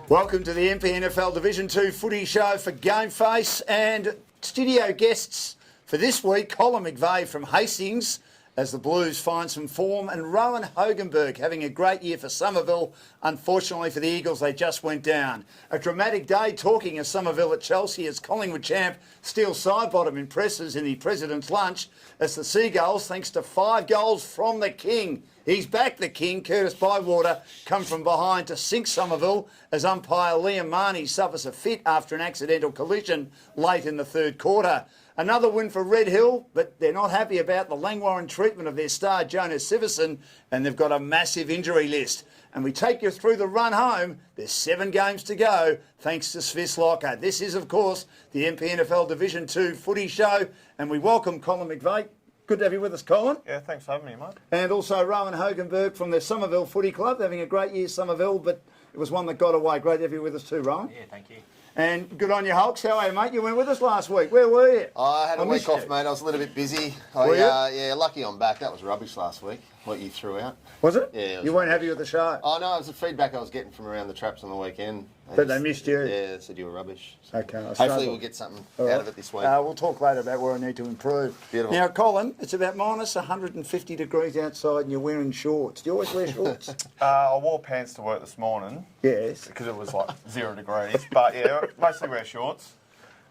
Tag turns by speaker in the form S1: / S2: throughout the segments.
S1: Welcome to the Mpnfl Division 2 footy show for Gameface, and studio guests for this week, Colin McVeigh from Hastings as the Blues find some form, and Rowan Hogenberg having a great year for Somerville. Unfortunately for the Eagles, they just went down. A dramatic day talking of Somerville at Chelsea as Collingwood champ Steel Sidebottom impresses in the President's Lunch as the Seagulls, thanks to 5 goals from the King. He's back, the King. Curtis Bywater come from behind to sink Somerville as umpire Liam Marnie suffers a fit after an accidental collision late in the third quarter. Another win for Red Hill, but they're not happy about the Langwarrin treatment of their star Jonas Siverson, and they've got a massive injury list. And we take you through the run home. There's 7 games to go, thanks to Swiss Locker. This is, of course, the Mpnfl Division 2 footy show, and we welcome Colin McVeigh. Good to have you with us, Colin.
S2: Yeah, thanks for having me, mate.
S1: And also Rowan Hogenberg from the Somerville Footy Club. They're having a great year, Somerville, but it was one that got away. Great to have you with us too, Rowan.
S3: Yeah, thank you.
S1: And good on you, Hulks. How are you, mate? You weren't with us last week. Where were you?
S4: I had a week off, mate. I was a little bit busy. Yeah, lucky I'm back. That was rubbish last week, what you threw out.
S1: Was it?
S4: Yeah.
S1: You weren't happy with the show?
S4: Oh, no, it was the feedback I was getting from around the traps on the weekend.
S1: They missed you?
S4: Yeah, they said you were rubbish. So
S1: okay.
S4: hopefully we'll get something out of it this week.
S1: We'll talk later about where I need to improve.
S4: Beautiful.
S1: Now, Colin, it's about minus 150 degrees outside and you're wearing shorts. Do you always wear shorts?
S2: I wore pants to work this morning.
S1: Yes.
S2: Because it was like 0 degrees. But yeah, mostly wear shorts.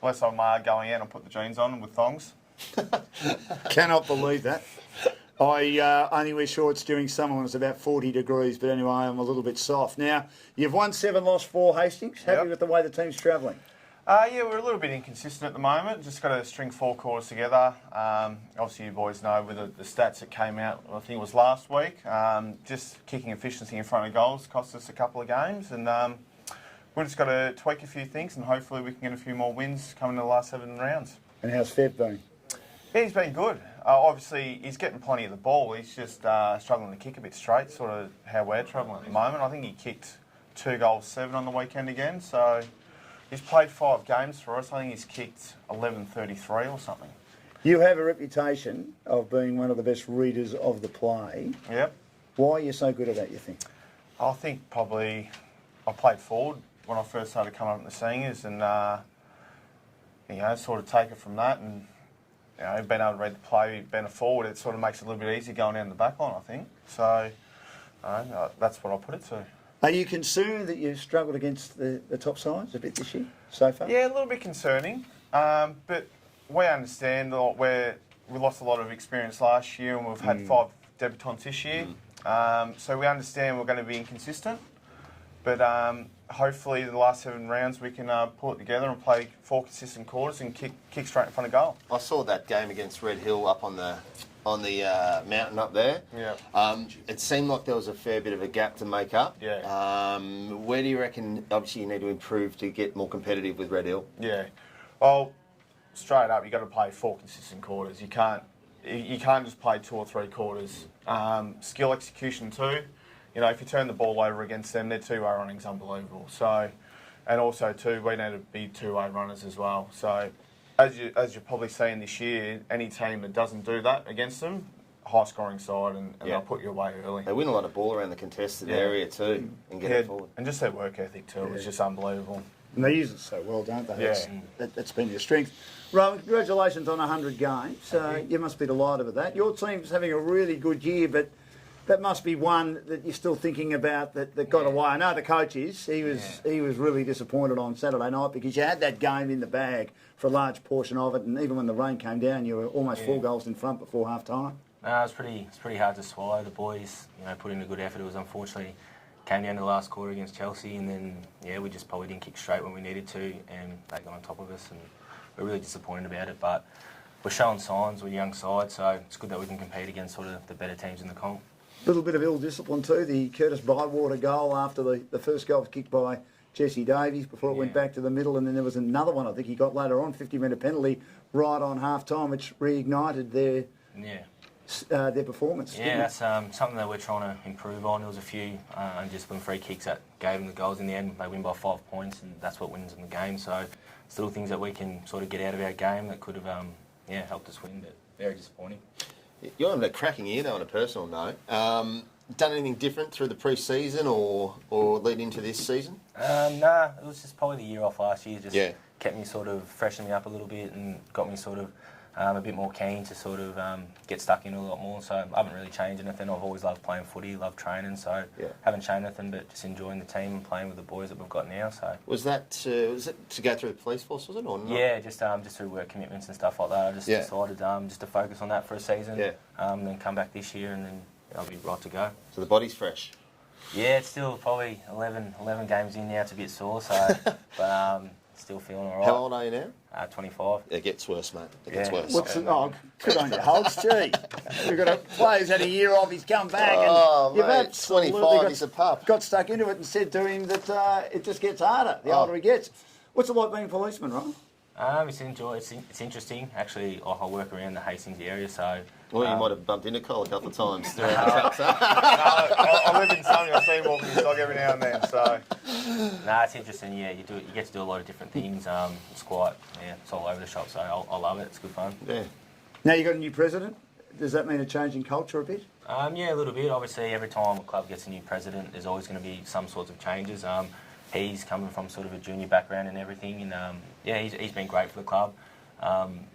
S2: Unless I'm going out and put the jeans on with thongs.
S1: Cannot believe that. I only wear shorts during summer when it's about 40 degrees, but anyway, I'm a little bit soft. Now, you've won 7, lost 4, Hastings. Happy with the way the team's travelling?
S2: Yeah, we're a little bit inconsistent at the moment. Just got to string 4 quarters together. Obviously, you boys know with the stats that came out, I think it was last week, just kicking efficiency in front of goals cost us a couple of games. And we've just got to tweak a few things and hopefully we can get a few more wins coming in the last 7 rounds.
S1: And how's Feb been?
S2: Yeah, he's been good. Obviously, he's getting plenty of the ball. He's just struggling to kick a bit straight, sort of how we're travelling at the moment. I think he kicked 2 goals, 7 on the weekend again. So he's played 5 games for us. I think he's kicked 11.33 or something.
S1: You have a reputation of being one of the best readers of the play.
S2: Yep.
S1: Why are you so good at that, you think?
S2: I think probably I played forward when I first started coming up in the seniors and, sort of take it from that and, being able to read the play, being a forward, it sort of makes it a little bit easier going down the back line, I think. So, that's what I'll put it to.
S1: Are you concerned that you've struggled against the top sides a bit this year, so far?
S2: Yeah, a little bit concerning. But we understand that we lost a lot of experience last year and we've had 5 debutants this year. So we understand we're going to be inconsistent. But hopefully the last 7 rounds we can pull it together and play 4 consistent quarters and kick straight in front of goal.
S4: I saw that game against Red Hill up on the mountain up there.
S2: Yeah.
S4: It seemed like there was a fair bit of a gap to make up.
S2: Yeah.
S4: Where do you reckon, obviously you need to improve to get more competitive with Red Hill?
S2: Yeah. Well, straight up, you've got to play 4 consistent quarters. You can't just play 2 or 3 quarters. Skill execution too. If you turn the ball over against them, their 2-way running's unbelievable. So, and also too, we need to be 2-way runners as well. So, as you're probably seeing this year, any team that doesn't do that against them, high scoring side, and they'll put you away early.
S4: They win a lot of ball around the contested area too, and get it forward.
S2: And just their work ethic too, it's just unbelievable.
S1: And they use it so well, don't they?
S2: Yeah.
S1: That's been your strength. Rowan, congratulations on 100 games. You must be delighted with that. Your team's having a really good year, but that must be one that you're still thinking about that got away. I know the coach is. He was really disappointed on Saturday night because you had that game in the bag for a large portion of it, and even when the rain came down, you were almost 4 goals in front before half time.
S3: No, it's pretty hard to swallow. The boys, put in a good effort. It was unfortunately came down to the last quarter against Chelsea, and then we just probably didn't kick straight when we needed to, and they got on top of us, and we're really disappointed about it. But we're showing signs. We're a young side, so it's good that we can compete against sort of the better teams in the comp.
S1: A little bit of ill discipline too. The Curtis Bywater goal after the first goal was kicked by Jesse Davies before it went back to the middle, and then there was another one I think he got later on, 50-metre penalty right on half-time, which reignited their performance.
S3: Yeah, that's something that we're trying to improve on. There was a few undisciplined free kicks that gave them the goals in the end. They win by 5 points, and that's what wins in the game. So it's little things that we can sort of get out of our game that could have helped us win, but very disappointing.
S4: You're having a cracking year though on a personal note. done anything different through the pre-season or lead into this season?
S3: Nah, it was just probably the year off last year. Just
S4: Yeah.
S3: kept me sort of freshening me up a little bit and got me sort of a bit more keen to sort of get stuck into a lot more. So I haven't really changed anything. I've always loved playing footy, loved training. So haven't changed anything, but just enjoying the team and playing with the boys that we've got now. So
S4: Was it to go through the police force, was it, or not?
S3: yeah, just through work commitments and stuff like that. I just decided just to focus on that for a season.
S4: Yeah.
S3: Then come back this year and then I'll be right to go.
S4: So the body's fresh.
S3: Yeah, it's still probably 11 games in now. It's a bit sore, so but still feeling all right.
S4: How old are you now?
S3: 25.
S4: It gets worse, mate. It gets worse.
S1: Good on you, Holtz. Gee, we've got a player's had a year off. He's come back,
S4: Oh,
S1: and you've
S4: mate,
S1: absolutely
S4: 25. He's a pup.
S1: got stuck into it and said to him that it just gets harder the older he gets. What's it like being a policeman, right?
S3: It's interesting. Actually, I work around the Hastings area, so.
S4: Well, you might have bumped into Cole a couple of times.
S2: I live in Sunny. I see him walking his dog every now and then. So
S3: Nah, it's interesting. Yeah, you get to do a lot of different things. It's quite it's all over the shop. So I love it. It's good fun.
S4: Yeah.
S1: Now you got a new president. Does that mean a change in culture a bit?
S3: Yeah, a little bit. Obviously, every time a club gets a new president, there's always going to be some sorts of changes. He's coming from sort of a junior background and everything, and he's been great for the club.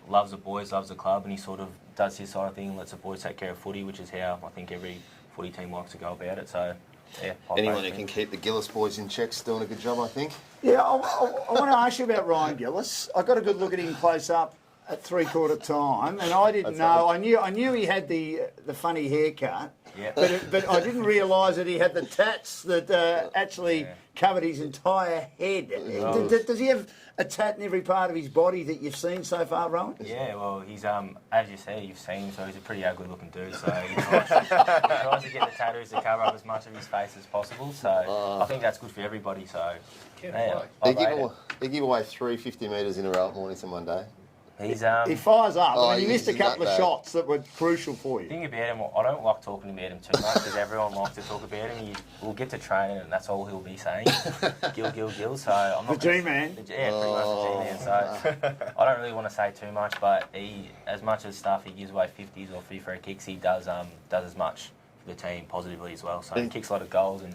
S3: Loves the boys, loves the club, and he sort of does his side of thing and lets the boys take care of footy, which is how I think every footy team likes to go about it. So, yeah.
S4: Anyone who can keep the Gillis boys in check is doing a good job, I think.
S1: Yeah, I want to ask you about Ryan Gillis. I got a good look at him close up at three-quarter time, and I didn't know. I knew he had the funny haircut, but I didn't realise that he had the tats that actually covered his entire head. Does he have a tat in every part of his body that you've seen so far, Rowan?
S3: Yeah, well, he's as you say, you've seen him, so he's a pretty ugly-looking dude. So he tries to get the tattoos to cover up as much of his face as possible. So I think that's good for everybody. So
S4: They give away 350 metres in a row at Mornington one day.
S1: He fires up. I mean, he missed a
S4: he's
S1: couple of
S4: that bad.
S1: shots that were crucial for you.
S3: The thing about him, I don't like talking about him too much because everyone likes to talk about him. We'll get to training and that's all he'll be saying. Gil. So I'm not
S1: The G-man.
S3: Yeah, pretty much the G-man. So I don't really want to say too much, but he, as much as stuff he gives away 50s or free throw kicks, he does as much for the team positively as well. So he kicks a lot of goals and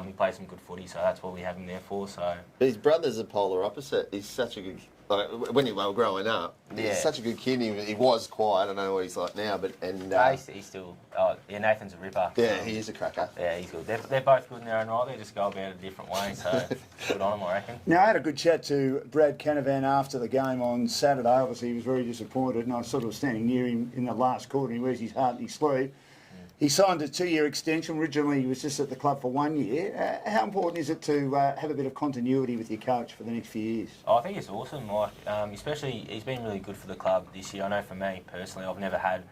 S3: he plays some good footy. So that's what we have him there for. So
S4: His brother's a polar opposite. He's such a good. When he was growing up, he's such a good kid. He was quiet. I don't know what he's like now, but
S3: he's still. Nathan's a ripper.
S4: Yeah, he is a cracker.
S3: Yeah, he's good. They're both good in their own right. They just go about it a different way. So good on them, I reckon.
S1: Now, I had a good chat to Brad Canavan after the game on Saturday. Obviously, he was very disappointed, and I was sort of standing near him in the last quarter, and he wears his heart in his sleeve. He signed a 2-year extension. Originally, he was just at the club for 1 year. How important is it to have a bit of continuity with your coach for the next few years?
S3: I think it's awesome, Mike. Especially, he's been really good for the club this year. I know for me, personally, I've never had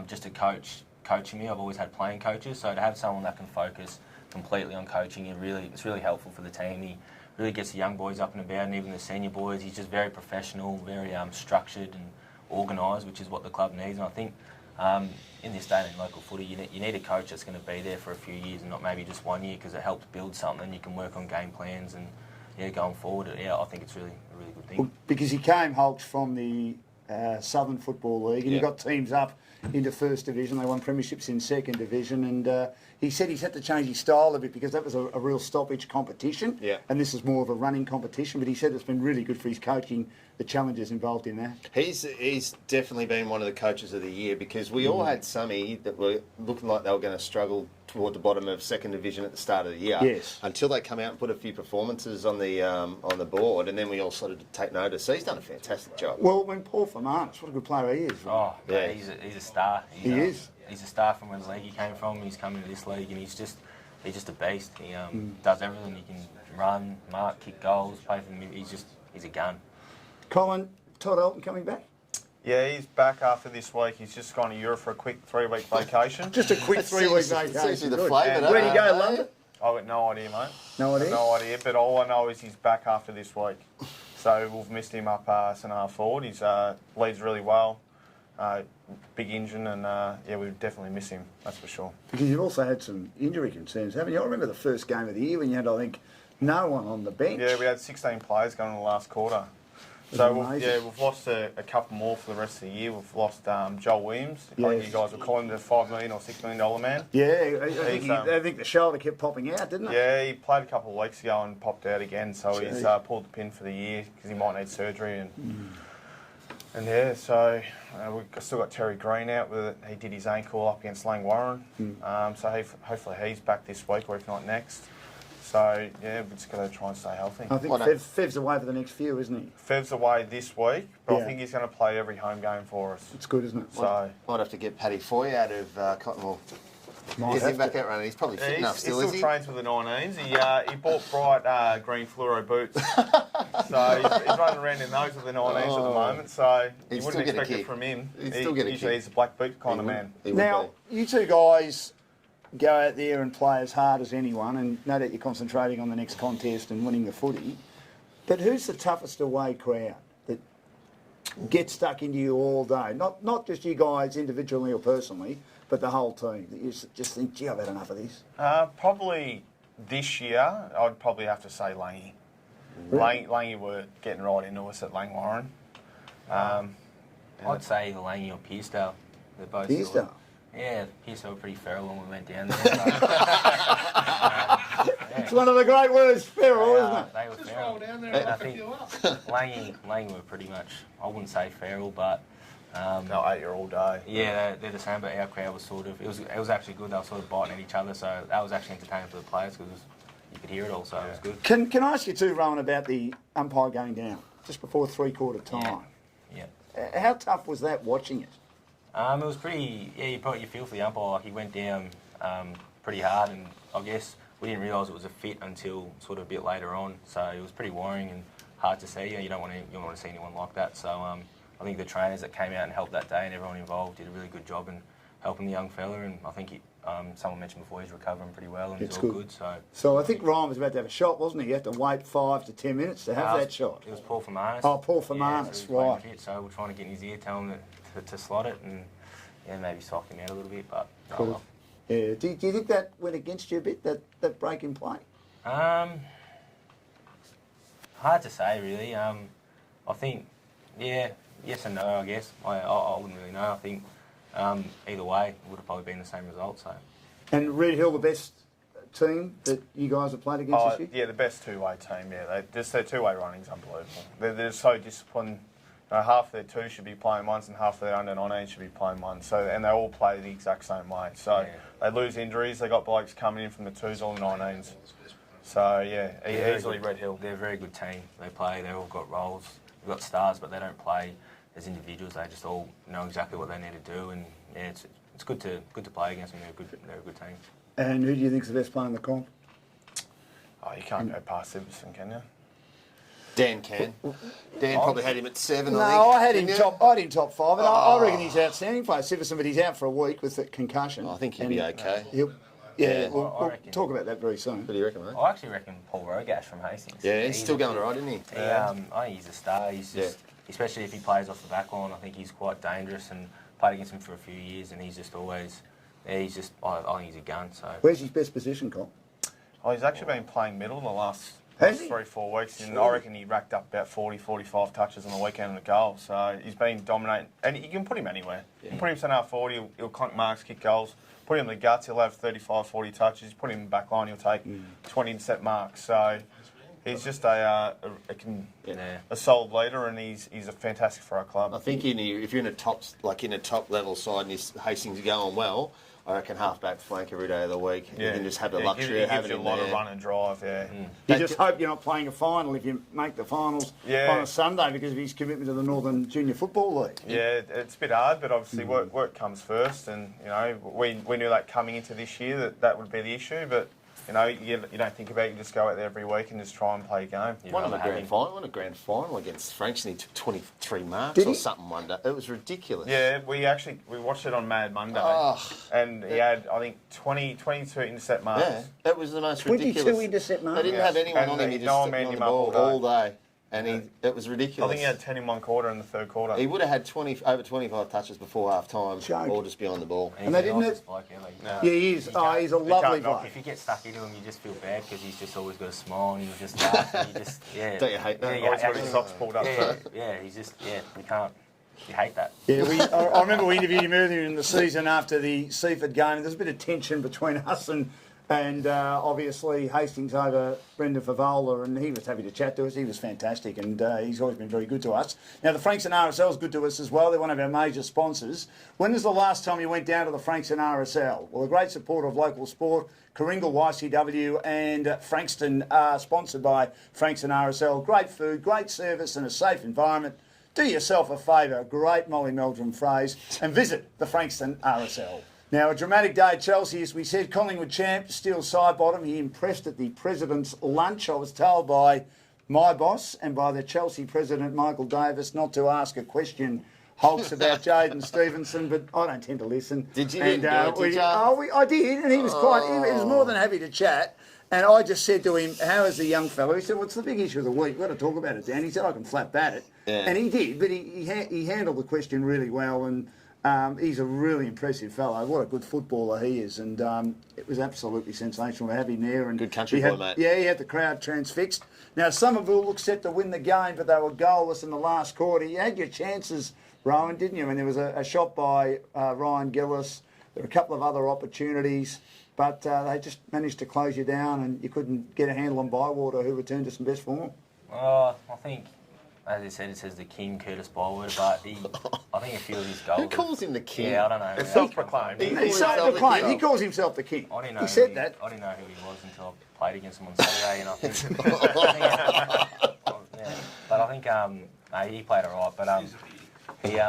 S3: just a coach coaching me. I've always had playing coaches. So to have someone that can focus completely on coaching, it's really helpful for the team. He really gets the young boys up and about, and even the senior boys. He's just very professional, very structured and organised, which is what the club needs. And I think in this day in local footy, you need a coach that's going to be there for a few years and not maybe just 1 year, because it helps build something. You can work on game plans and going forward. I think it's really a really good thing.
S1: Well, because he came, Holtz, from the Southern Football League, and he got teams up into First Division. They won premierships in Second Division, and he said he's had to change his style a bit because that was a real stoppage competition, and this is more of a running competition. But he said it's been really good for his coaching, the challenges involved in that.
S4: He's definitely been one of the coaches of the year, because we all had Sammy that were looking like they were going to struggle toward the bottom of Second Division at the start of the year.
S1: Yes.
S4: Until they come out and put a few performances on the board, and then we all sort of take notice. So he's done a fantastic job.
S1: Well, when Paul Fermanis, what a good player he is.
S3: Oh, yeah, he's a star.
S1: He is.
S3: He's a star from where the league he came from. He's come into this league, and he's just a beast. He does everything. He can run, mark, kick goals, play for the. He's a gun.
S1: Colin, Todd Elton coming back?
S2: yeah, he's back after this week. He's just gone to Europe for a quick 3-week vacation.
S1: Just a quick 3-week vacation.
S4: Seems to be the
S1: Good.
S4: flavour.
S1: Where'd he go, London?
S2: I've got no idea, mate.
S1: No idea?
S2: No idea, but all I know is he's back after this week. So we've missed him up centre half forward. He's leads really well. Big engine, and we definitely miss him, that's for sure.
S1: Because you've also had some injury concerns, haven't you? I remember the first game of the year when you had, I think, no one on the bench.
S2: Yeah, we had 16 players going in the last quarter. So
S1: amazing.
S2: we've lost a couple more for the rest of the year. We've lost Joel Williams. I think
S1: Yes.
S2: you guys were calling him the $5 million or $6 million man.
S1: Yeah, I think the shoulder kept popping out, didn't it?
S2: Yeah, he played a couple of weeks ago and popped out again. So
S1: Gee.
S2: he's pulled the pin for the year because he might need surgery and yeah. So we've still got Terry Green out with it. He did his ankle up against Lang Warren. So hopefully he's back this week or if not next. So, yeah, we're just going to try and stay healthy.
S1: I think Fev's away for the next few, isn't he?
S2: Fev's away this week, but
S1: Yeah.
S2: I think he's going to play every home game for us.
S1: It's good, isn't it?
S2: So
S4: Might have to get Paddy Foy out of Cottonwall.
S1: Might
S4: Get
S1: have
S4: him back
S1: to.
S4: out running. He's probably fit
S2: he
S4: enough
S2: still
S4: still, is he?
S2: trains with the 19s. He bought bright green fluoro boots. So he's running around in those with the 19s at the moment. So you
S4: He'd
S2: wouldn't
S4: still get a
S2: expect it
S4: kick.
S2: from him.
S4: He'd still get a
S2: Usually
S4: kick.
S2: he's a black boot kind of man.
S4: He would
S1: Now, you two guys go out there and play as hard as anyone, and no doubt you're concentrating on the next contest and winning the footy. But who's the toughest away crowd that gets stuck into you all day? Not just you guys individually or personally, but the whole team. That you just think, gee, I've had enough of this.
S2: Probably this year, I'd probably have to say Langy.
S1: Really?
S2: Langy were getting right into us at Lang Warren.
S3: I'd say either Langy or Pearcedale. They're both
S1: Pearcedale?
S3: sort of- Yeah, Pearcedale were pretty feral when we went down there. So,
S1: It's one of the great words, feral, isn't it?
S3: They were
S5: Just
S3: feral.
S5: roll down there
S3: And
S5: and
S3: I
S5: I'll pick
S3: think
S5: you up.
S3: Langy were pretty much, I wouldn't say feral, but
S2: They'll ate you all day.
S3: yeah, they're the same. But our crowd was sort of, it was actually good. They were sort of biting at each other, so that was actually entertaining for the players because you could hear it all, so it was good.
S1: Can I ask you too, Rowan, about the umpire going down just before three-quarter time?
S3: Yeah.
S1: How tough was that watching it?
S3: It was pretty. Yeah, you feel for the umpire. Like he went down pretty hard, and I guess we didn't realise it was a fit until sort of a bit later on. So it was pretty worrying and hard to see. You don't want to see anyone like that. So I think the trainers that came out and helped that day and everyone involved did a really good job in helping the young fella. And I think someone mentioned before he's recovering pretty well and
S1: It's
S3: he's all
S1: good.
S3: good.
S1: So I think Ryan was about to have a shot, wasn't he? He had to wait 5 to 10 minutes to have that shot.
S3: It was Paul Fermanis.
S1: Oh, Paul
S3: Yeah,
S1: Fermanis,
S3: so he was playing
S1: right.
S3: fit, so we're trying to get in his ear, tell him to slot it and yeah, maybe sock him out a little bit. But oh
S1: Could
S3: well.
S1: have. Yeah. Do you think that went against you a bit, that break in play?
S3: Hard to say, really. I think, yeah, yes and no, I guess. I wouldn't really know. I think either way, it would have probably been the same result. So
S1: And Red Hill, the best team that you guys have played against this year?
S2: Yeah, the best two-way team. Yeah, their two-way running's unbelievable. They're so disciplined. You know, half their two should be playing ones and half their under 19 should be playing ones. So and they all play the exact same way. So
S3: Yeah.
S2: they lose injuries. They got blokes coming in from the twos or the 19s. So yeah,
S3: They're
S2: easily
S3: good.
S2: Red Hill.
S3: They're a very good team. They play. They've all got roles. They've got stars, but they don't play as individuals. They just all know exactly what they need to do, and yeah, it's good to play against them. They're a good team.
S1: And who do you think's the best player in the comp?
S2: Oh, you can't go past Simpson, can you?
S4: Dan can. Dan probably had him at 7,
S1: No,
S4: I think.
S1: I had him
S4: Didn't you?
S1: top 5, and I reckon he's outstanding player. Siverson, but he's out for a week with a concussion.
S4: I think he'll
S1: And
S4: be okay.
S1: Yeah,
S3: I
S1: we'll
S3: reckon.
S1: talk about that very soon.
S4: What do you reckon, mate?
S3: I actually reckon Paul Rogash from Hastings.
S4: Yeah, he's still going all right, isn't he?
S3: I think he's a star. He's just, especially if he plays off the back line, I think he's quite dangerous. And played against him for a few years, and he's just always, I think he's a gun. So
S1: Where's his best position, Cole?
S2: Oh, he's actually been playing middle the last
S1: Has he?
S2: 3-4 weeks, and I reckon he racked up about 40-45 touches on the weekend and a goal. So he's been dominating, and you can put him anywhere. You can put him centre half forward, he'll clunk marks, kick goals. Put him in the guts, he'll have 35-40 touches. Put him in the back line, he'll take 20 intercept marks. So he's just a solid leader, and he's fantastic for our club.
S4: I think if you're in a top level side and Hastings are going well, I reckon half-back flank every day of the week. You can just have the luxury of having
S2: gives you
S4: him
S2: a lot
S4: there.
S2: of run and drive, yeah.
S1: You just hope you're not playing a final if you make the finals
S2: Yeah.
S1: on a Sunday because of his commitment to the Northern Junior Football League.
S2: Yeah, it's a bit hard, but obviously work comes first, and you know we knew that coming into this year that would be the issue, but you know you don't think about it, you just go out there every week and just try and play a game.
S4: Won a grand final against Franks, and he took 23 marks
S1: Did he?
S4: or something one day. It was ridiculous.
S2: Yeah, we watched it on Mad Monday, and he had I think 22 intercept marks.
S4: Yeah, that was the most
S1: 22
S4: ridiculous.
S1: intercept marks.
S4: They didn't have anyone
S2: And
S4: on him. He
S2: no
S4: just
S2: one
S4: sitting
S2: manned
S4: on the
S2: him up
S4: ball
S2: all
S4: all day. and it was ridiculous.
S2: I think he had 10 in one quarter in the third quarter.
S4: He would have had over 25 touches before half time,
S1: Joke.
S4: all just behind the ball.
S3: And
S1: they didn't.
S3: Yeah,
S1: Yeah, he is. Oh, he's a lovely bloke.
S3: if you get stuck into him, you just feel bad because he's just always got a smile and he'll just laugh. And you just, yeah.
S4: Don't you hate that?
S3: Yeah,
S2: Always got his socks pulled up.
S3: he's just, you can't. You hate that.
S1: Yeah, I remember we interviewed him earlier in the season after the Seaford game. There's a bit of tension between us and obviously Hastings over Brendan Favola, and he was happy to chat to us. He was fantastic, and he's always been very good to us. Now, the Franks and RSL is good to us as well. They're one of our major sponsors. When was the last time you went down to the Franks and RSL? Well, a great supporter of local sport, Coringal YCW and Frankston are sponsored by Franks and RSL. Great food, great service and a safe environment. Do yourself a favour, great Molly Meldrum phrase, and visit the Frankston RSL. Now, a dramatic day at Chelsea, as we said. Collingwood champ, still side bottom. He impressed at the President's lunch. I was told by my boss and by the Chelsea President, Michael Davis, not to ask a question, Hulks, about Jayden Stevenson, but I don't tend to listen.
S4: Did you?
S1: I did, and he was he was more than happy to chat. And I just said to him, how is the young fellow? He said, what's the big issue of the week? We've got to talk about it, Dan. He said, I can flap bat it.
S4: Yeah.
S1: And he did, but he handled the question really well, and he's a really impressive fellow. What a good footballer he is, and it was absolutely sensational to have him there. And
S4: good country boy, mate.
S1: Yeah, he had the crowd transfixed. Now, Somerville looked set to win the game, but they were goalless in the last quarter. You had your chances, Rowan, didn't you? I mean, there was a shot by Ryan Gillis. There were a couple of other opportunities. But they just managed to close you down, and you couldn't get a handle on Bywater, who returned to some best form.
S3: I think, as I said, it says the King, Curtis Bywater, but I think a few of his goals...
S4: Who calls him the King?
S3: Yeah, I don't know.
S2: It's self-proclaimed.
S1: He's self-proclaimed. He calls himself the King.
S3: I didn't know
S1: he said that.
S3: I didn't know who he was until I played against him on Saturday, and I think... But I think he played all right, but I think the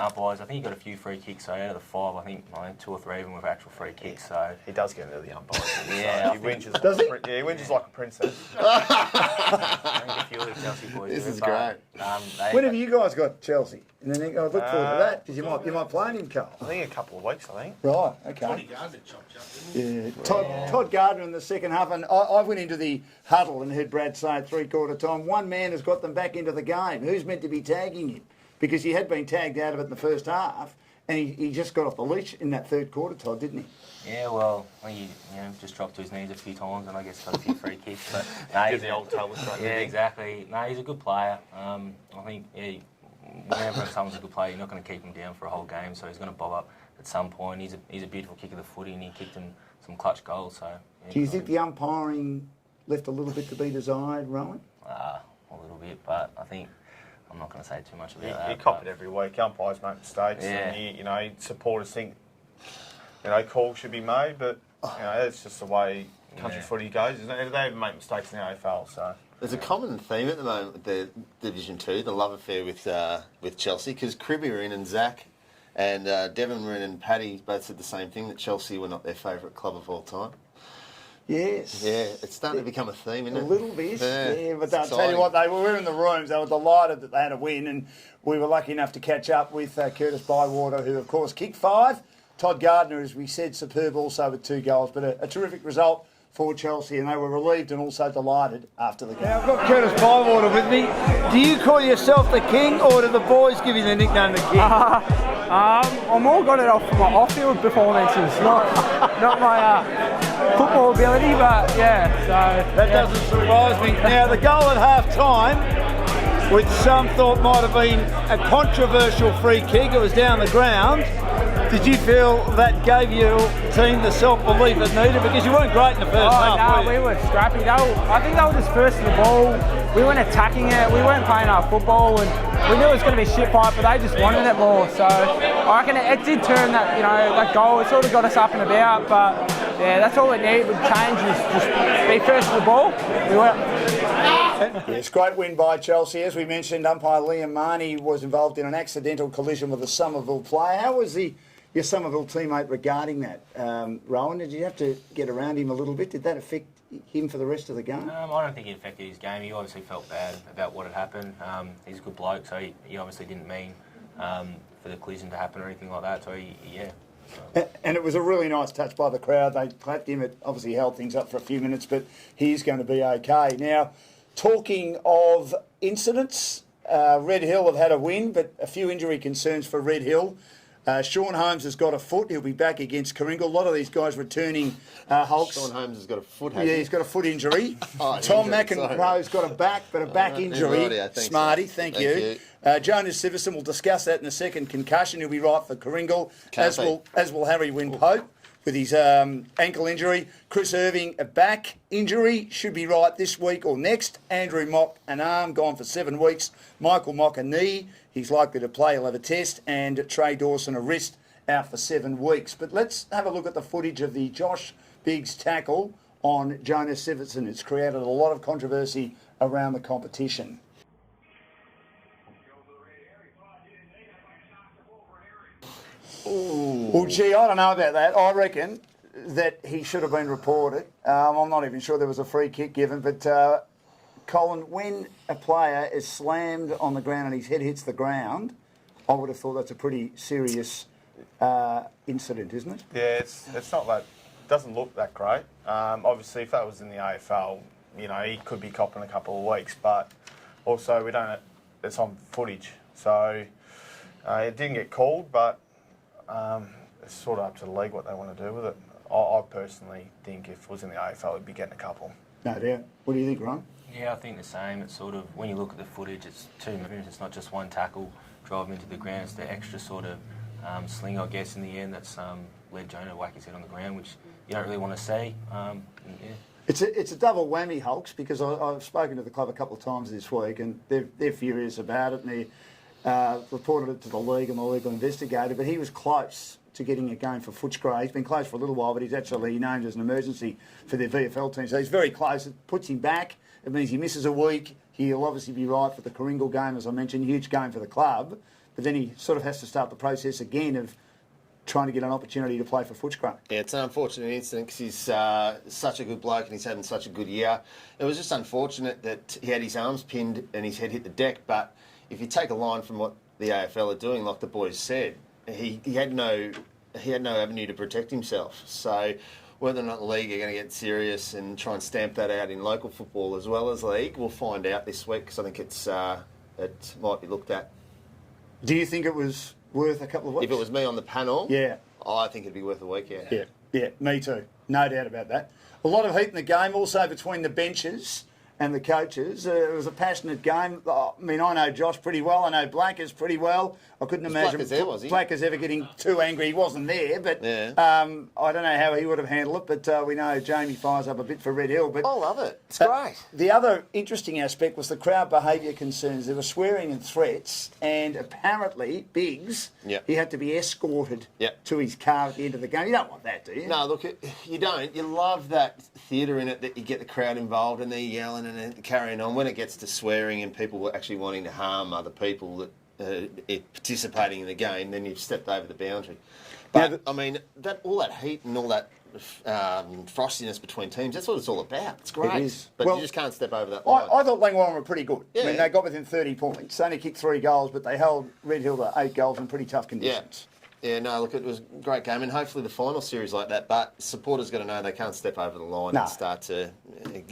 S3: umpires, I think he got a few free kicks, so out of the 5, I think 2 or 3 of them were actual free kicks, so...
S2: He does get into the umpires.
S3: Yeah.
S2: He whinges.
S1: Does he?
S2: Yeah, he whinges like a princess.
S3: I think a few of the Chelsea boys
S4: This
S3: do,
S4: is
S3: but,
S4: great.
S1: When have you guys got Chelsea? And then I look forward to that, because you might play him, Carl.
S2: I think a couple of weeks, I think.
S1: Right, okay. Yeah, Todd Gardner in the second half, and I went into the huddle and heard Brad say at three-quarter time, one man has got them back into the game. Who's meant to be tagging him? Because he had been tagged out of it in the first half, and he just got off the leash in that third quarter, Todd, didn't he?
S3: Yeah, well, he just dropped to his knees a few times, and I guess got a few free kicks. But no,
S2: Give the old towel straight.
S3: Yeah, exactly. No, he's a good player. I think whenever someone's a good player, you're not going to keep him down for a whole game, so he's going to bob up at some point. He's a beautiful kick of the footy, and he kicked him some clutch goals. So. Yeah,
S1: do you think the umpiring left a little bit to be desired, Rowan?
S3: A little bit, but I think. I'm not going to say too much about that.
S2: You cop it every week. Umpires make mistakes, and supporters think, calls should be made, but that's just the way country footy goes, isn't it? They even make mistakes in the AFL, so.
S4: There's a common theme at the moment with the Division 2, the love affair with Chelsea, because Cribby were in and Zach and Devon were in and Paddy both said the same thing, that Chelsea were not their favourite club of all time.
S1: Yes.
S4: Yeah, it's starting to become a theme, isn't it?
S1: A little bit, yeah. But I'll tell you
S4: exciting.
S1: what, they were in the rooms. They were delighted that they had a win, and we were lucky enough to catch up with Curtis Bywater, who, of course, kicked 5. Todd Gardner, as we said, superb also with 2 goals, but a terrific result for Chelsea, and they were relieved and also delighted after the game. Now, I've got Curtis Bywater with me. Do you call yourself the King, or do the boys give you the nickname the King?
S5: I more got it off from my off-field performances, not my football ability, but yeah. So
S1: that doesn't surprise me. Now, the goal at half-time, which some thought might have been a controversial free kick, it was down the ground. Did you feel that gave your team the self-belief it needed? Because you weren't great in the first half,
S5: no, we were scrappy. I think they were just first to the ball. We weren't attacking it. We weren't playing our football, and we knew it was going to be shit fight, but they just wanted it more. So I reckon it did turn that, that goal. It sort of got us up and about, but yeah, that's all we need. Would change is just be first to the ball. We were.
S1: Yes, great win by Chelsea. As we mentioned, umpire Liam Marnie was involved in an accidental collision with a Somerville player. How was your Somerville teammate regarding that, Rowan? Did you have to get around him a little bit? Did that affect him for the rest of the game?
S3: I don't think it affected his game. He obviously felt bad about what had happened. He's a good bloke, so he obviously didn't mean for the collision to happen or anything like that. So yeah.
S1: And it was a really nice touch by the crowd. They clapped him. It obviously held things up for a few minutes, but he's going to be okay. Now, talking of incidents. Red Hill have had a win, but a few injury concerns for Red Hill. Sean Holmes has got a foot. He'll be back against Coringal. A lot of these guys returning Hulks.
S4: Sean Holmes has got a foot,
S1: Yeah, he's got a foot injury.
S4: Oh,
S1: Tom
S4: injury,
S1: McEnroe's got a back, but a back injury.
S4: Rightio, thanks,
S1: Smarty,
S4: mate.
S1: thank
S4: Thank
S1: you. Jonas Siverson, we'll discuss that in a second. Concussion, he'll be right for Coringal, as will Harry Wynne-Pope with his ankle injury. Chris Irving, a back injury, should be right this week or next. Andrew Mock, an arm, gone for 7 weeks. Michael Mock, a knee. He's likely to play, he'll have a test. And Trey Dawson, a wrist, out for 7 weeks. But let's have a look at the footage of the Josh Biggs tackle on Jonas Siverson. It's created a lot of controversy around the competition. Ooh. Well, gee, I don't know about that. I reckon that he should have been reported. I'm not even sure there was a free kick given, but Colin, when a player is slammed on the ground and his head hits the ground, I would have thought that's a pretty serious incident, isn't it?
S2: Yeah, it's not that. Doesn't look that great. Obviously, if that was in the AFL, you know, he could be copping a couple of weeks. But also, we don't. It's on footage, so it didn't get called. But it's sort of up to the league what they want to do with it. I personally think if it was in the AFL, he'd be getting a couple.
S1: No doubt. What do you think, Ron?
S3: Yeah, I think the same. It's sort of, when you look at the footage, it's 2 movements. It's not just one tackle, drive him into the ground. It's the extra sort of sling, I guess, in the end that's led Jonah to whack his head on the ground, which you don't really want to see. Yeah.
S1: It's a double whammy, Hulks, because I've spoken to the club a couple of times this week, and they're furious about it, and they reported it to the league, and the league will investigate it. But he was close to getting a game for Footscray. He's been close for a little while, but he's actually named as an emergency for their VFL team. So he's very close. It puts him back. It means he misses a week. He'll obviously be right for the Coringal game, as I mentioned, huge game for the club. But then he sort of has to start the process again of trying to get an opportunity to play for Footscray.
S4: Yeah, it's an unfortunate incident because he's such a good bloke and he's having such a good year. It was just unfortunate that he had his arms pinned and his head hit the deck. But if you take a line from what the AFL are doing, like the boys said, he had no avenue to protect himself. So whether or not the league are going to get serious and try and stamp that out in local football as well as league, we'll find out this week because I think it might be looked at.
S1: Do you think it was worth a couple of weeks?
S4: If it was me on the panel,
S1: yeah,
S4: I think it'd be worth a week, yeah.
S1: Yeah, me too. No doubt about that. A lot of heat in the game, also between the benches and the coaches. It was a passionate game. I mean, I know Josh pretty well. I know Blackers pretty well. I couldn't imagine Blackers ever getting too angry. He wasn't there, but
S4: yeah.
S1: I don't know how he would have handled it, but we know Jamie fires up a bit for Red Hill. But
S4: I love it. It's great.
S1: The other interesting aspect was the crowd behaviour concerns. There were swearing and threats, and apparently Biggs, he had to be escorted to his car at the end of the game. You don't want that, do you?
S4: No, look, you don't. You love that theatre in it, that you get the crowd involved and they're yelling and they're carrying on. When it gets to swearing and people actually wanting to harm other people that participating in the game, then you've stepped over the boundary. But I mean, all that heat and all that frostiness between teams, that's what it's all about. It's great.
S1: It is.
S4: But you just can't step over that line.
S1: I thought Langwarrin were pretty good.
S4: Yeah.
S1: I mean, they got within 30 points. They only kicked 3 goals, but they held Red Hill to 8 goals in pretty tough conditions.
S4: Yeah, no, look, it was a great game, and hopefully the final series like that, but supporters got to know they can't step over the line and start to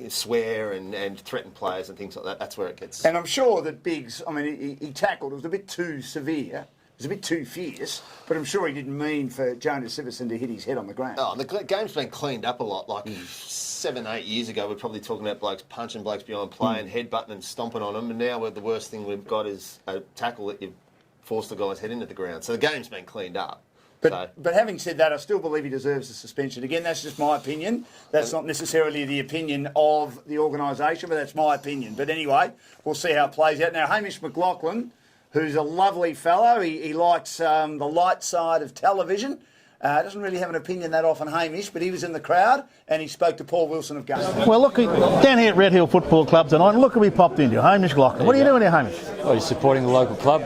S4: swear and threaten players and things like that. That's where it gets...
S1: And I'm sure that Biggs, I mean, he tackled, it was a bit too severe, it was a bit too fierce, but I'm sure he didn't mean for Jonas Siverson to hit his head on the ground.
S4: Oh, and the game's been cleaned up a lot. Like 7, 8 years ago, we're probably talking about blokes punching blokes behind play and headbutting and stomping on them, and now the worst thing we've got is a tackle that you've forced the guy's head into the ground. So the game's been cleaned up.
S1: But having said that, I still believe he deserves a suspension. Again, that's just my opinion. That's not necessarily the opinion of the organisation, but that's my opinion. But anyway, we'll see how it plays out. Now, Hamish McLaughlin, who's a lovely fellow, he likes the light side of television. Doesn't really have an opinion that often, Hamish, but he was in the crowd and he spoke to Paul Wilson of Gameface.
S6: Well, look, down here at Red Hill Football Club tonight, look who we popped into, Hamish McLaughlin. What are you doing here, Hamish?
S7: Oh, he's supporting the local club.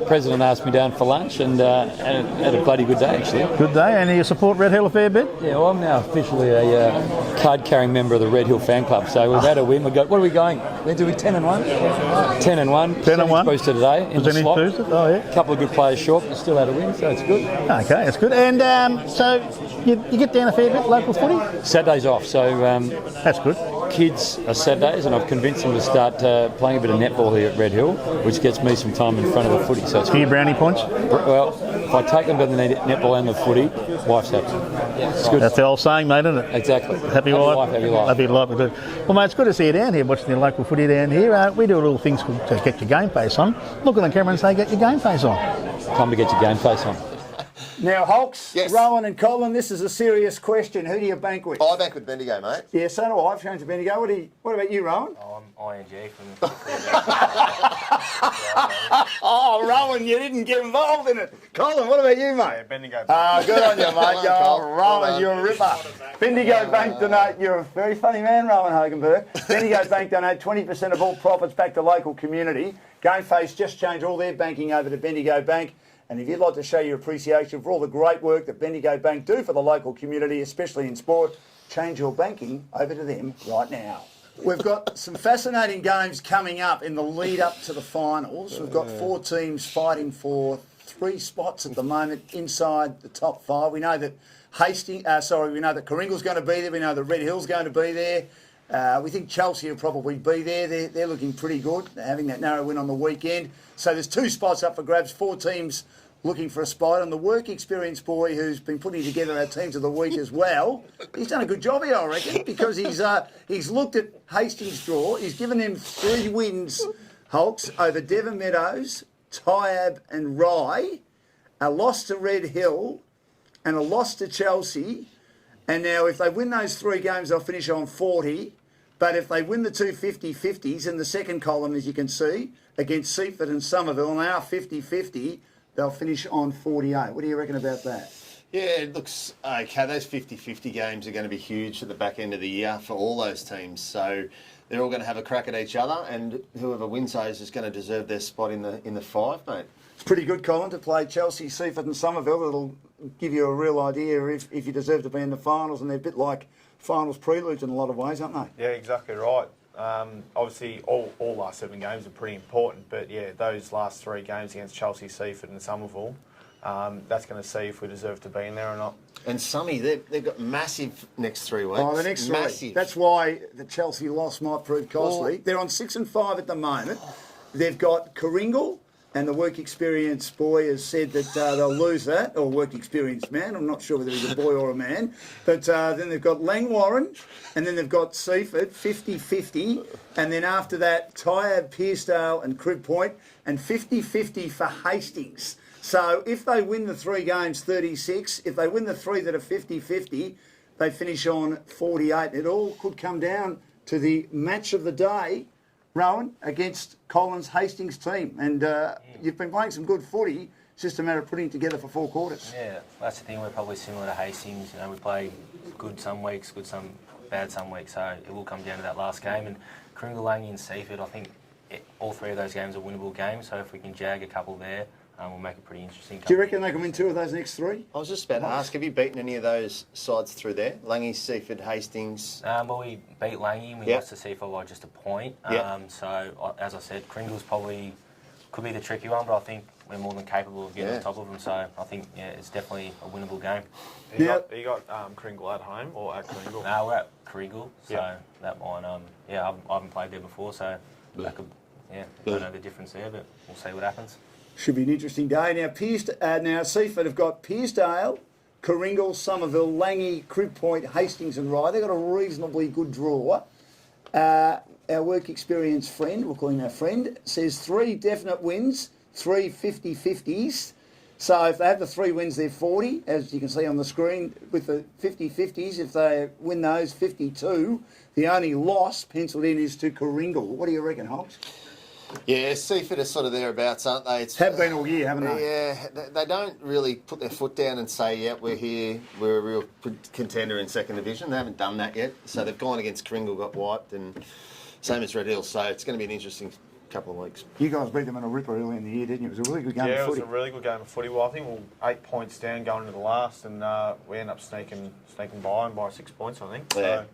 S7: President asked me down for lunch and had a bloody good day, actually.
S6: Good day, and you support Red Hill a fair bit?
S7: Yeah, well, I'm now officially a card-carrying member of the Red Hill fan club, so we've had a win. What are we going? We're doing 10-1? 10-1.
S6: 10-1.
S7: Booster today in the slot.
S6: Boosted? Oh, yeah.
S7: A couple of good players short, but still had a win, so it's good.
S6: Okay, that's good. And so you get down a fair bit, local footy?
S7: Saturday's off, so...
S6: that's good.
S7: kids are Saturdays, and I've convinced them to start playing a bit of netball here at Red Hill, which gets me some time in front of the footy. So it's
S6: Few brownie points.
S7: well, if I take them to the netball and the footy, wife's happy. It's good.
S6: That's the old saying, mate, isn't it?
S7: Exactly.
S6: Happy wife,
S7: happy life.
S6: Happy life. Well, mate, it's good to see you down here watching the local footy down here. We do little things to get your game face on. Look at the camera and say, get your game face on.
S7: Time to get your game face on.
S1: Now, Hulks,
S4: Yes.
S1: Rowan and Colin, this is a serious question. Who do you bank with?
S4: I bank with Bendigo, mate.
S1: Yeah, so do I. I've changed to Bendigo. What about you, Rowan?
S3: Oh, I'm ING from
S1: Oh, Rowan, you didn't get involved in it. Colin, what about you, mate?
S2: Yeah, Bendigo.
S1: Ah, good on you, mate.
S4: Well done,
S1: Oh,
S4: Col.
S1: Rowan,
S4: Well
S1: you're a ripper. Bendigo Bank donate. You're a very funny man, Rowan Hogenberg. Bendigo Bank donate 20% of all profits back to local community. Gameface just changed all their banking over to Bendigo Bank. And if you'd like to show your appreciation for all the great work that Bendigo Bank do for the local community, especially in sport, change your banking over to them right now. We've got some fascinating games coming up in the lead up to the finals. We've got 4 teams fighting for 3 spots at the moment inside the top 5. We know that we know that Coringle's going to be there. We know that Red Hill's going to be there. We think Chelsea will probably be there. They're looking pretty good, having that narrow win on the weekend. So there's 2 spots up for grabs, 4 teams looking for a spot. And the work experience boy who's been putting together our teams of the week as well, he's done a good job here, I reckon, because he's looked at Hastings' draw. He's given them 3 wins, Hulks, over Devon Meadows, Tyab and Rye, a loss to Red Hill and a loss to Chelsea. And now if they win those 3 games, they'll finish on 40. But if they win the 2 50-50s in the second column, as you can see, against Seaford and Somerville, and they are 50-50, they'll finish on 48. What do you reckon about that?
S4: Yeah, it looks okay. Those 50-50 games are going to be huge at the back end of the year for all those teams. So they're all going to have a crack at each other, and whoever wins those is going to deserve their spot in the 5, mate.
S1: It's pretty good, Colin, to play Chelsea, Seaford and Somerville. It'll give you a real idea if you deserve to be in the finals, and they're a bit like finals preludes in a lot of ways, aren't they?
S2: Yeah, exactly right. Obviously, all last 7 games are pretty important, but yeah, those last 3 games against Chelsea, Seaford and Somerville, that's going to see if we deserve to be in there or not.
S4: And Summy, they've got massive next 3 weeks.
S1: Oh, the next 3.
S4: Massive.
S1: That's why the Chelsea loss might prove costly. They're on 6 and 5 at the moment. They've got Coringle, and the work experience boy has said that they'll lose that, or work experience man. I'm not sure whether he's a boy or a man. But then they've got Langwarren, and then they've got Seaford, 50-50. And then after that, Tyab, Pearcedale and Crib Point, and 50-50 for Hastings. So if they win the 3 games, 36. If they win the 3 that are 50-50, they finish on 48. It all could come down to the match of the day, Rowan, against Colin's Hastings team. And you've been playing some good footy. It's just a matter of putting it together for 4 quarters.
S3: Yeah, that's the thing. We're probably similar to Hastings. You know, we play good some weeks, good some bad some weeks. So it will come down to that last game. And Coringle, Langy and Seaford, I think all 3 of those games are winnable games. So if we can jag a couple there, we'll make it pretty interesting.
S1: Do you reckon they can win 2 of those next 3?
S4: I was just about to ask, have you beaten any of those sides through there? Langy, Seaford, Hastings?
S3: Well, we beat Langy and we lost to Seaford by just a point. So, as I said, Kringle's probably could be the tricky one, but I think we're more than capable of getting on top of them. So I think, it's definitely a winnable game.
S2: You got Kringle at home or at Kringle?
S3: No, we're at Kringle, so that might, I haven't played there before, so that could, don't know the difference there, but we'll see what happens.
S1: Should be an interesting day. Now, Seaford have got Pearcedale, Coringle, Somerville, Langy, Crib Point, Hastings and Rye. They've got a reasonably good draw. Our work experience friend, we'll call him our friend, says 3 definite wins, 3 50-50s. So if they have the 3 wins, they're 40, as you can see on the screen. With the 50-50s, if they win those, 52. The only loss penciled in is to Coringle. What do you reckon, Hawks?
S4: Yeah, Seaford are sort of thereabouts, aren't they?
S1: Have been all year, haven't they?
S4: Yeah, they don't really put their foot down and say, yeah, we're here, we're a real contender in second division. They haven't done that yet. So they've gone against Kringle, got wiped, and same as Red Hill. So it's going to be an interesting couple of weeks.
S1: You guys beat them in a ripper early in the year, didn't you? It was a really good game of footy.
S2: Yeah, it was a really good game of footy. Well, I think we were 8 points down going into the last, and we ended up sneaking by them by 6 points, I think. So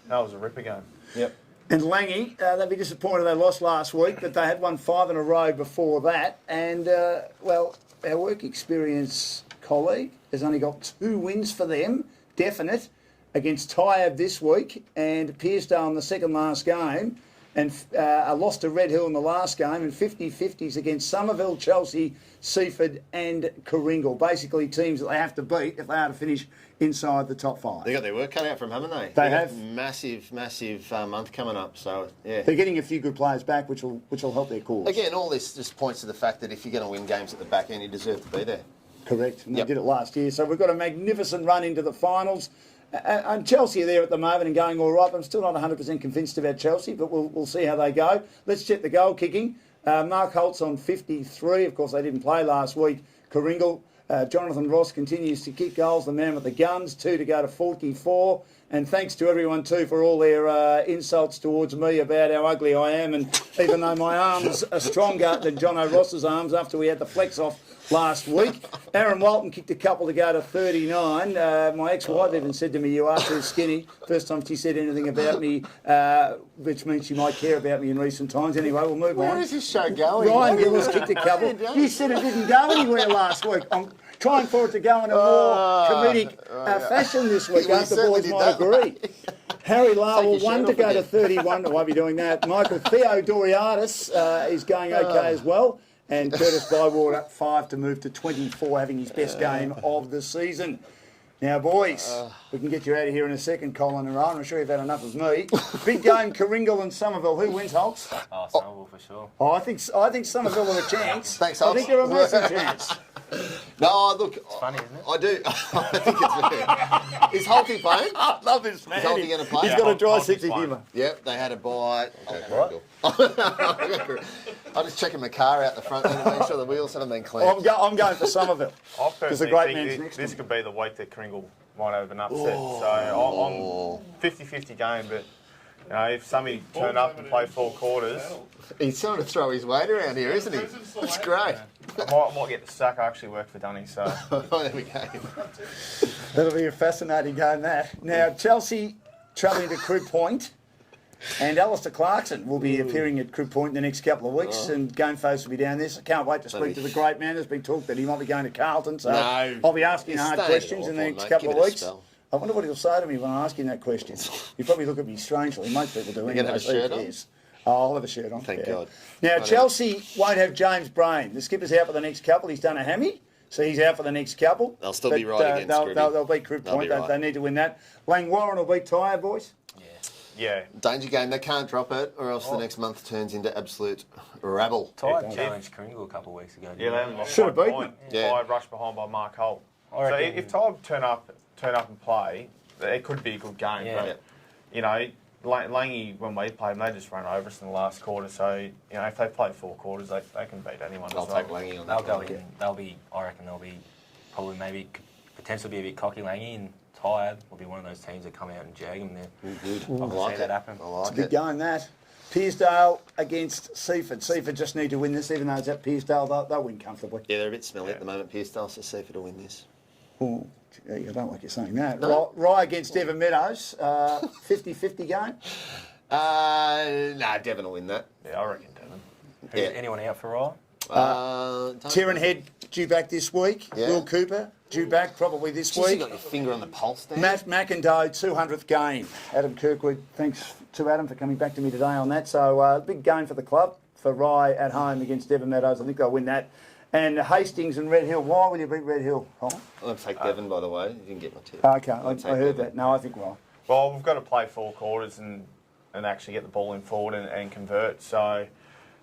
S2: that was a ripper game.
S4: Yep.
S1: And Langy, they'd be disappointed they lost last week, but they had won 5 in a row before that. And, our work experience colleague has only got 2 wins for them, definite. against Tyab this week and Pearsdale in the second last game, and a loss to Red Hill in the last game, and 50-50s against Somerville, Chelsea, Seaford and Coringal. Basically teams that they have to beat if they are to finish inside the top 5.
S4: They got their work cut out from them, haven't they?
S1: They
S4: got
S1: have.
S4: Massive month coming up. So, yeah.
S1: They're getting a few good players back, which will help their cause.
S4: Again, all this just points to the fact that if you're going to win games at the back end, you deserve to be there.
S1: Correct. And they did it last year. So we've got a magnificent run into the finals. And Chelsea are there at the moment and going all right. I'm still not 100% convinced about Chelsea, but we'll see how they go. Let's check the goal kicking. Mark Holt's on 53. Of course, they didn't play last week. Coringal. Jonathan Ross continues to kick goals, the man with the guns, 2 to go to 44. And thanks to everyone too for all their insults towards me about how ugly I am. And even though my arms are stronger than Jono Ross's arms after we had the flex off last week. Aaron Walton kicked a couple to go to 39. My ex-wife even said to me, "You are too skinny." First time she said anything about me, which means she might care about me in recent times. Anyway, we'll move on.
S4: Where is this show going?
S1: Ryan Gillis kicked a couple. You said it didn't go anywhere last week. I'm trying for it to go in a more comedic fashion this week. I hope the boys might agree. Harry Lowell, 1 to go to 31. I won't be doing that. Michael Theodoriadis is going okay as well. And Curtis Bywater, 5 to move to 24, having his best game of the season. Now, boys, we can get you out of here in a second, Colin and Ryan. I'm sure you've had enough of me. Big game, Coringal and Somerville. Who wins, Holtz?
S3: Oh, Somerville for sure.
S1: Oh, I think Somerville have a chance.
S4: Thanks,
S1: I
S4: Holtz.
S1: think they're a massive chance.
S4: No, look.
S3: It's funny, isn't it?
S4: I do. I think it's very. Is Holty playing?
S1: I love this man.
S4: Is Holty going to play?
S1: He's got a dry
S2: Holt's
S1: sense of
S2: fine.
S1: humour.
S4: Yep, they had a bye. I'm just checking my car out the front and make sure the wheels haven't been cleaned.
S1: I'm going for Somerville.
S2: I
S1: Because the
S2: personally
S1: great man's
S2: think
S1: next to
S2: this
S1: me.
S2: could be the week that Coringal might have an upset. So I'm 50-50 game, but you know, if somebody turned up and played 4 quarters,
S4: He's trying to throw his weight around here, isn't he? That's great.
S2: I might get the sack. I actually work for Dunny, so
S4: Oh, there we go.
S1: That'll be a fascinating game, that. Now, Chelsea travelling to Crib Point, and Alistair Clarkson will be appearing at Crib Point in the next couple of weeks, and Gameface will be down there. So I can't wait to speak to the great man. There's been talk that he might be going to Carlton, so
S4: No.
S1: I'll be asking
S4: He's
S1: hard
S4: staying
S1: questions in the
S4: at
S1: next
S4: Hawthorn,
S1: couple
S4: mate.
S1: of
S4: Give it a
S1: weeks.
S4: spell.
S1: I wonder what he'll say to me when I ask him that question. He'll probably look at me strangely. Most people do.
S4: You gonna have a
S1: so who
S4: shirt on?
S1: cares? Oh, I'll have a shirt on.
S4: Thank God.
S1: Now,
S4: Right
S1: Chelsea won't have James Brain. The skipper's out for the next couple. He's done a hammy, so he's out for the next couple.
S4: They'll still be right against Cribby.
S1: They'll beat Crib
S4: They'll
S1: Point.
S4: be right.
S1: They need to win that. Langwarren will beat Tyre, boys.
S2: yeah.
S4: Danger game. They can't drop it, or else the next month turns into absolute rabble.
S3: Tyre challenged Coringal a couple of weeks ago.
S2: Yeah, they haven't lost
S1: Should have
S2: one
S1: beaten
S2: point.
S4: them. Yeah.
S2: By rush behind by Mark Holt.
S3: I
S2: So
S3: reckon-
S2: if Tyre turn up and play, it could be a good game.
S3: Yeah.
S2: But you know, Langy, when we played them, they just ran over us in the last quarter. So you know, if they play 4 quarters, they can beat anyone.
S4: I'll
S2: as well.
S4: take Langy on
S3: They'll
S4: that.
S3: go
S4: one.
S3: in. I reckon they'll be probably maybe potentially be a bit cocky, Langy, and Tired will be one of those teams that come out and jag them there.
S4: Good.
S3: I
S4: I
S3: can
S4: like
S3: see
S4: it.
S3: that happen.
S4: I like
S1: Big
S4: it.
S1: game, that. Pearsdale against Seaford. Seaford just need to win this, even though it's at Pearsdale. They'll win comfortably.
S4: Yeah, they're a bit smelly at the moment. Pearsdale, so Seaford will win this.
S1: Oh, I don't like you saying that. Rye against Devon Meadows. 50-50 game.
S4: Nah, Devon will win that.
S2: Yeah, I reckon Devon.
S3: Who's
S4: Yeah.
S3: anyone out for Rye?
S1: Tyrone Head due back this week.
S4: Yeah.
S1: Will Cooper due back probably this
S4: Just you
S1: week.
S4: got your finger on the pulse there.
S1: Matt McIndoe, 200th game. Adam Kirkwood, thanks to Adam for coming back to me today on that. So big game for the club, for Rye at home against Devon Meadows. I think they'll win that. And Hastings and Red Hill. Why will you beat Red Hill, Colin?
S4: I'm going to take Devon, by the way. You didn't get my tip.
S1: Okay,
S4: I'll take
S1: I heard
S4: Devon.
S1: that. No, I think Rye.
S2: Well, we've got to play 4 quarters and actually get the ball in forward and convert. So,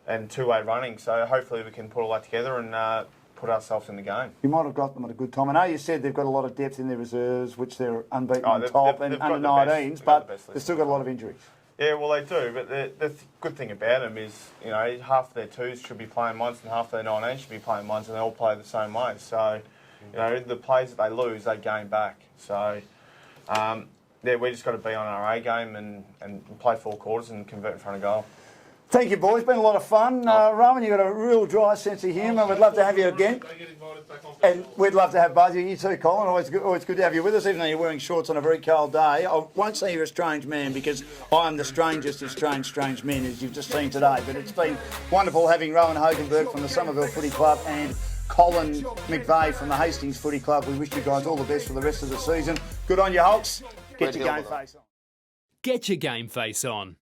S2: and 2-way running. So hopefully we can put all that together and put ourselves in the game.
S1: You might have got them at a good time. I know you said they've got a lot of depth in their reserves, which they're unbeaten
S2: Oh,
S1: on
S2: they've-
S1: top
S2: they've-
S1: and
S2: they've got
S1: under
S2: the best-
S1: 19s,
S2: they've got
S1: but
S2: the best list
S1: they've still got a lot of injuries.
S2: Yeah, well they do, but the good thing about them is, you know, half of their 2s should be playing ones and half of their 19s should be playing ones, and they all play the same way. So, you know, the plays that they lose, they gain back. So, yeah, we just got to be on our A game and play 4 quarters and convert in front of goal.
S1: Thank you, boys. Been a lot of fun. Roman, you've got a real dry sense of humour. We'd love to have you again. And we'd love to have both of you. You too, Colin. Always good to have you with us, even though you're wearing shorts on a very cold day. I won't say you're a strange man because I am the strangest of strange men, as you've just seen today. But it's been wonderful having Rowan Hogenberg from the Somerville Footy Club and Colin McVeigh from the Hastings Footy Club. We wish you guys all the best for the rest of the season. Good on you, Hulks. Get your
S4: Hill,
S1: game face on.
S8: Get your game face on.